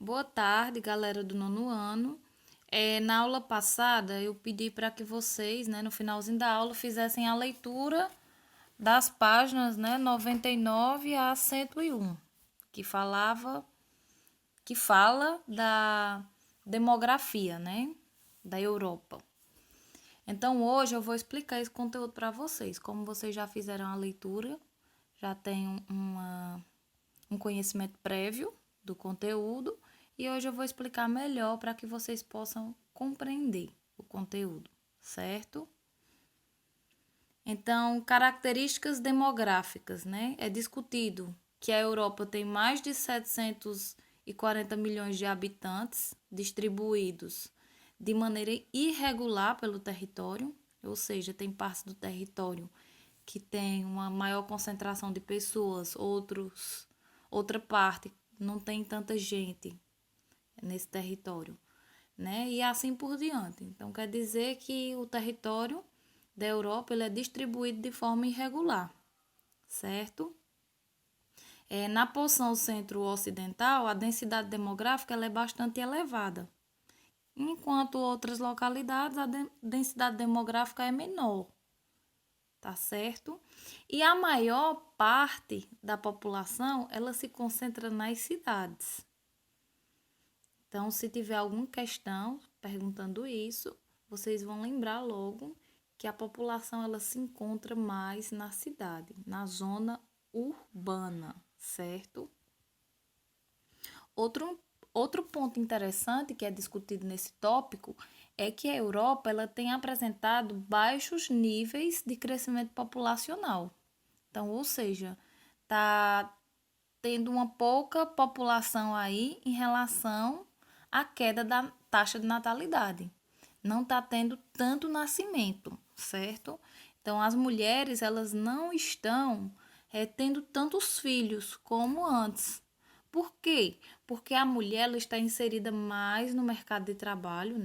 Boa tarde, galera do nono ano. Na aula passada, eu pedi para que vocês, no finalzinho da aula, fizessem a leitura das páginas, 99 a 101, que que fala da demografia, da Europa. Então, hoje eu vou explicar esse conteúdo para vocês. Como vocês já fizeram a leitura, já têm um conhecimento prévio do conteúdo, e hoje eu vou explicar melhor para que vocês possam compreender o conteúdo, certo? Então, características demográficas, É discutido que a Europa tem mais de 740 milhões de habitantes distribuídos de maneira irregular pelo território, ou seja, tem partes do território que tem uma maior concentração de pessoas, outra parte não tem tanta gente nesse território, E assim por diante. Então, quer dizer que o território da Europa ele é distribuído de forma irregular, certo? Na porção centro-ocidental, a densidade demográfica ela é bastante elevada, enquanto outras localidades a densidade demográfica é menor, tá certo? E a maior parte da população, ela se concentra nas cidades. Então, se tiver alguma questão perguntando isso, vocês vão lembrar logo que a população ela se encontra mais na cidade, na zona urbana, certo? Outro ponto interessante que é discutido nesse tópico é que a Europa ela tem apresentado baixos níveis de crescimento populacional. Então, ou seja, está tendo uma pouca população aí em relação à queda da taxa de natalidade. Não está tendo tanto nascimento, certo? Então, as mulheres elas não estão tendo tantos filhos como antes. Por quê? Porque a mulher ela está inserida mais no mercado de trabalho,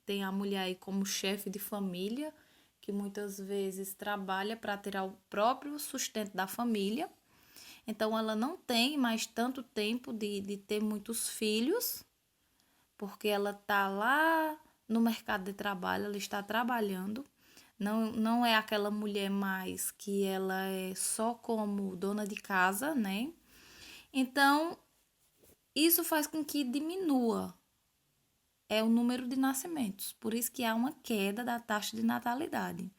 Tem a mulher aí como chefe de família, que muitas vezes trabalha para tirar o próprio sustento da família. Então, ela não tem mais tanto tempo de ter muitos filhos, porque ela está lá no mercado de trabalho, ela está trabalhando. Não é aquela mulher mais que ela é só como dona de casa, Então, isso faz com que diminua o número de nascimentos. Por isso que há uma queda da taxa de natalidade.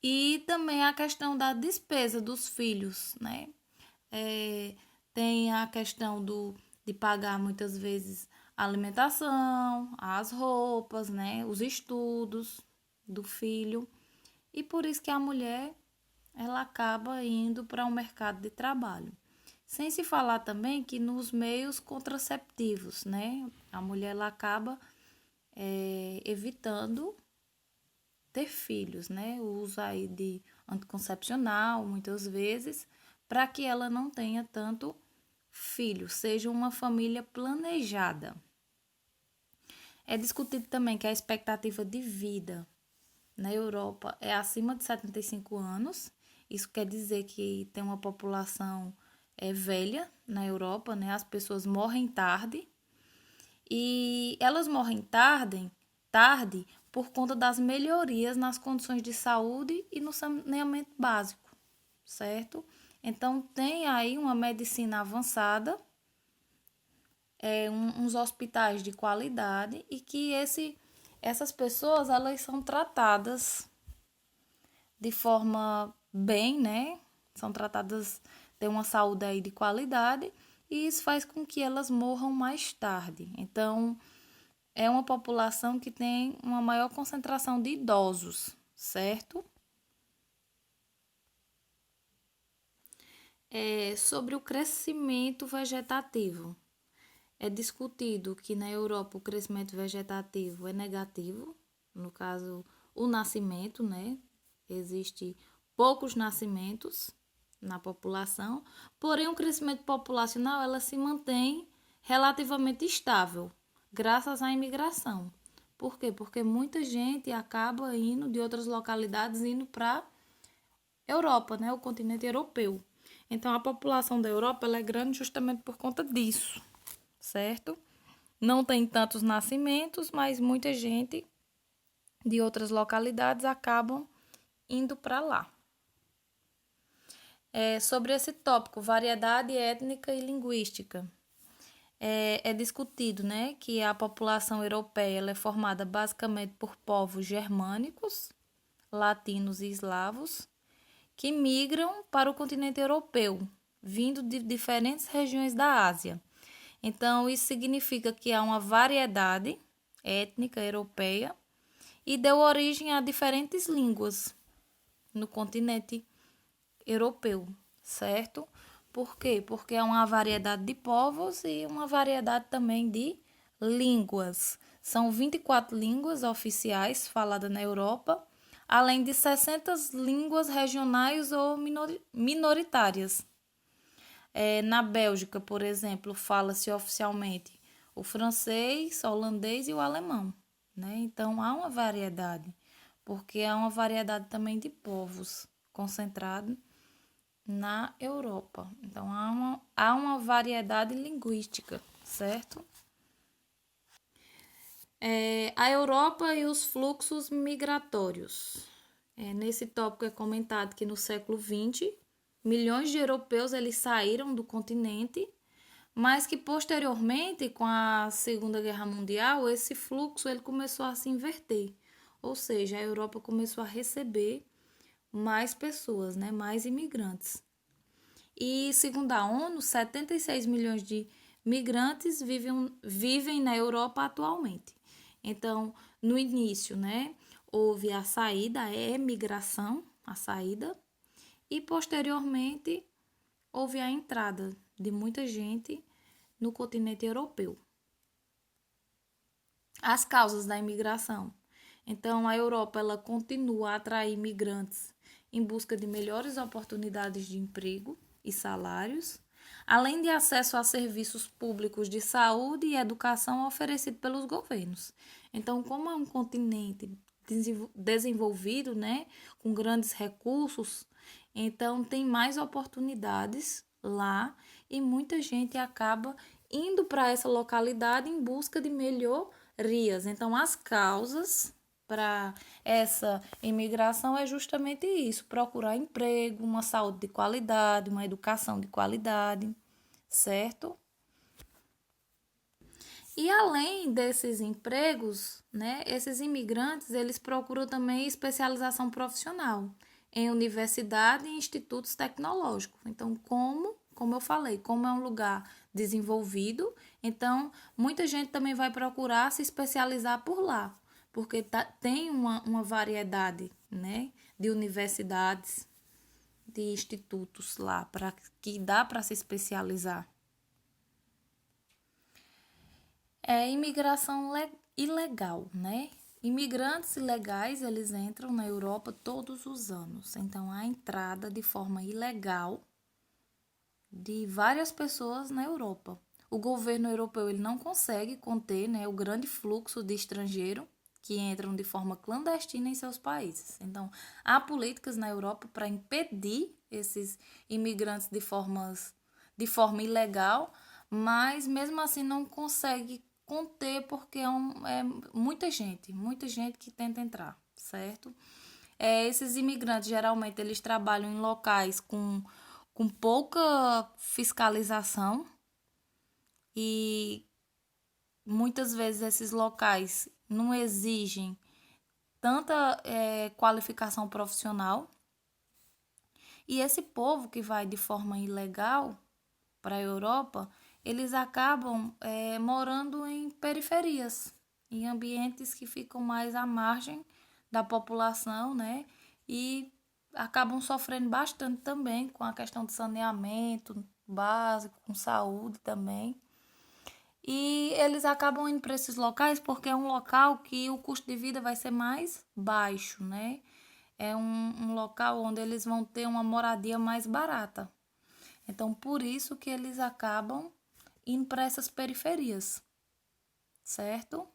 E também a questão da despesa dos filhos, Tem a questão de pagar muitas vezes a alimentação, as roupas, Os estudos do filho. E por isso que a mulher ela acaba indo para o mercado de trabalho. Sem se falar também que nos meios contraceptivos, A mulher ela acaba evitando ter filhos, O uso aí de anticoncepcional, muitas vezes, para que ela não tenha tanto filho, seja uma família planejada. É discutido também que a expectativa de vida na Europa é acima de 75 anos. Isso quer dizer que tem uma população velha na Europa, As pessoas morrem tarde. E elas morrem tarde por conta das melhorias nas condições de saúde e no saneamento básico, certo? Então, tem aí uma medicina avançada, uns hospitais de qualidade e que essas pessoas elas são tratadas de forma bem, São tratadas, têm uma saúde aí de qualidade e isso faz com que elas morram mais tarde. Então, é uma população que tem uma maior concentração de idosos, certo? Sobre o crescimento vegetativo. É discutido que na Europa o crescimento vegetativo é negativo, no caso, o nascimento, Existe poucos nascimentos na população, porém o crescimento populacional ela se mantém relativamente estável, graças à imigração. Por quê? Porque muita gente acaba indo de outras localidades, indo para Europa, o continente europeu. Então, a população da Europa ela é grande justamente por conta disso, certo? não tem tantos nascimentos, mas muita gente de outras localidades acabam indo para lá. Sobre esse tópico, variedade étnica e linguística. É discutido, né, que a população europeia ela é formada basicamente por povos germânicos, latinos e eslavos, que migram para o continente europeu, vindo de diferentes regiões da Ásia. Então, isso significa que há uma variedade étnica europeia e deu origem a diferentes línguas no continente europeu, certo? Por quê? Porque é uma variedade de povos e uma variedade também de línguas. São 24 línguas oficiais faladas na Europa, além de 60 línguas regionais ou minoritárias. Na Bélgica, por exemplo, fala-se oficialmente o francês, o holandês e o alemão, né? Então há uma variedade, porque há uma variedade também de povos concentrado na Europa. Então há uma variedade linguística, certo? A Europa e os fluxos migratórios. Nesse tópico é comentado que no século XX, milhões de europeus eles saíram do continente, mas que posteriormente, com a Segunda Guerra Mundial, esse fluxo ele começou a se inverter. Ou seja, a Europa começou a receber mais pessoas, né, mais imigrantes. E, segundo a ONU, 76 milhões de migrantes vivem na Europa atualmente. Então, no início, né, houve a saída, a emigração, a saída, e posteriormente houve a entrada de muita gente no continente europeu. As causas da imigração. Então, a Europa ela continua a atrair migrantes em busca de melhores oportunidades de emprego e salários, além de acesso a serviços públicos de saúde e educação oferecidos pelos governos. Então, como é um continente desenvolvido, né, com grandes recursos, então tem mais oportunidades lá e muita gente acaba indo para essa localidade em busca de melhorias. Então, as causas para essa imigração é justamente isso: procurar emprego, uma saúde de qualidade, uma educação de qualidade, certo? E além desses empregos, né, esses imigrantes, eles procuram também especialização profissional em universidade e institutos tecnológicos. Então, como eu falei, como é um lugar desenvolvido, então muita gente também vai procurar se especializar por lá, porque tem uma variedade, né, de universidades, de institutos lá, para que dá para se especializar. Imigração ilegal, né? Imigrantes ilegais, eles entram na Europa todos os anos. Então, há a entrada de forma ilegal de várias pessoas na Europa. O governo europeu ele não consegue conter, né, o grande fluxo de estrangeiros que entram de forma clandestina em seus países. Então, há políticas na Europa para impedir esses imigrantes de forma ilegal, mas mesmo assim não consegue conter porque é muita gente que tenta entrar, certo? Esses imigrantes geralmente eles trabalham em locais com pouca fiscalização e muitas vezes esses locais não exigem tanta qualificação profissional. E esse povo que vai de forma ilegal para a Europa, eles acabam morando em periferias, em ambientes que ficam mais à margem da população, né? E acabam sofrendo bastante também com a questão de saneamento básico, com saúde também. E eles acabam indo para esses locais porque é um local que o custo de vida vai ser mais baixo, né? É um local onde eles vão ter uma moradia mais barata. Então, por isso que eles acabam indo para essas periferias, certo?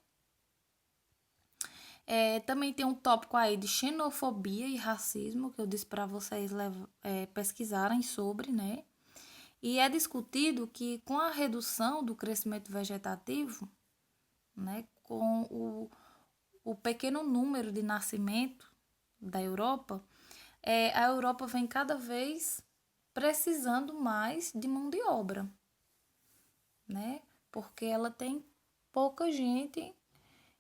Também tem um tópico aí de xenofobia e racismo, que eu disse para vocês pesquisarem sobre, né? E é discutido que com a redução do crescimento vegetativo, né? Com o pequeno número de nascimento da Europa, a Europa vem cada vez precisando mais de mão de obra, né? Porque ela tem pouca gente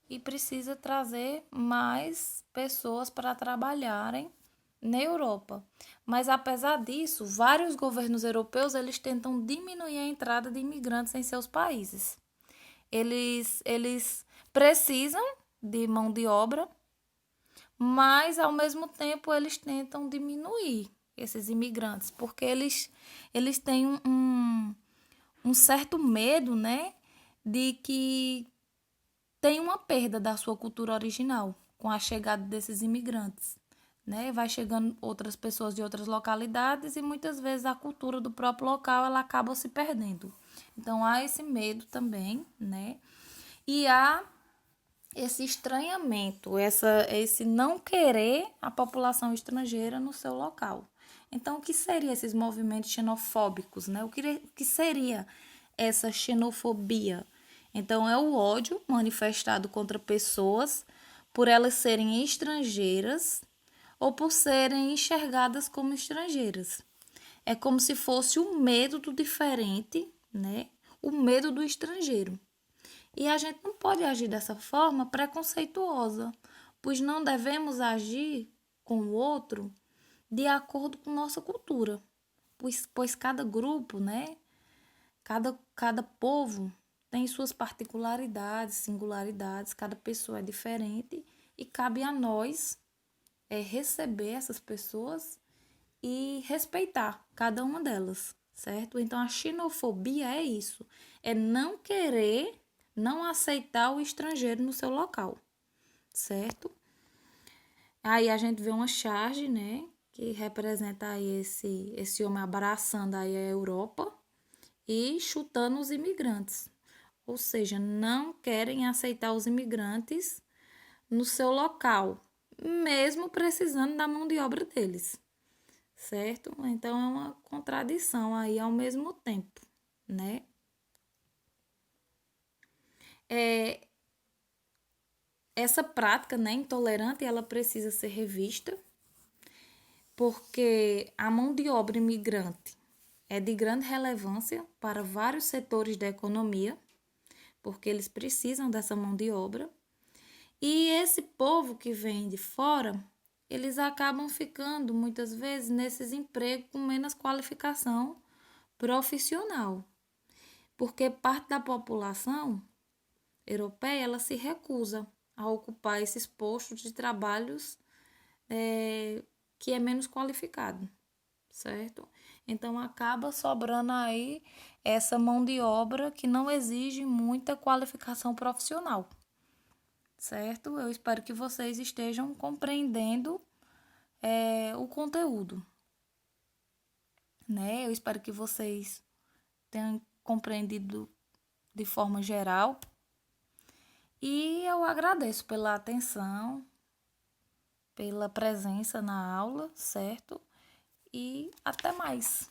e precisa trazer mais pessoas para trabalharem na Europa. Mas apesar disso, vários governos europeus eles tentam diminuir a entrada de imigrantes em seus países. Eles precisam de mão de obra, mas ao mesmo tempo eles tentam diminuir esses imigrantes, porque eles têm um certo medo, né, de que tem uma perda da sua cultura original com a chegada desses imigrantes, né? Vai chegando outras pessoas de outras localidades e muitas vezes a cultura do próprio local ela acaba se perdendo. Então há esse medo também, né? E há esse estranhamento, esse não querer a população estrangeira no seu local. Então, o que seriam esses movimentos xenofóbicos, né? O que seria essa xenofobia? Então, é o ódio manifestado contra pessoas por elas serem estrangeiras ou por serem enxergadas como estrangeiras. É como se fosse o medo do diferente, né? O medo do estrangeiro. E a gente não pode agir dessa forma preconceituosa, pois não devemos agir com o outro de acordo com nossa cultura, pois cada grupo, né, cada povo tem suas particularidades, singularidades, cada pessoa é diferente e cabe a nós receber essas pessoas e respeitar cada uma delas, certo? Então a xenofobia é isso, é não querer, não aceitar o estrangeiro no seu local, certo? Aí a gente vê uma charge, né, que representa aí esse homem abraçando aí a Europa e chutando os imigrantes. Ou seja, não querem aceitar os imigrantes no seu local, mesmo precisando da mão de obra deles, certo? Então é uma contradição aí ao mesmo tempo, né? Essa prática, né, intolerante, ela precisa ser revista, porque a mão de obra imigrante é de grande relevância para vários setores da economia, porque eles precisam dessa mão de obra. E esse povo que vem de fora, eles acabam ficando muitas vezes nesses empregos com menos qualificação profissional, porque parte da população europeia ela se recusa a ocupar esses postos de trabalhos que é menos qualificado, certo? Então acaba sobrando aí essa mão de obra que não exige muita qualificação profissional, certo? Eu espero que vocês estejam compreendendo o conteúdo, né? Eu espero que vocês tenham compreendido de forma geral e eu agradeço pela atenção, pela presença na aula, certo? E até mais.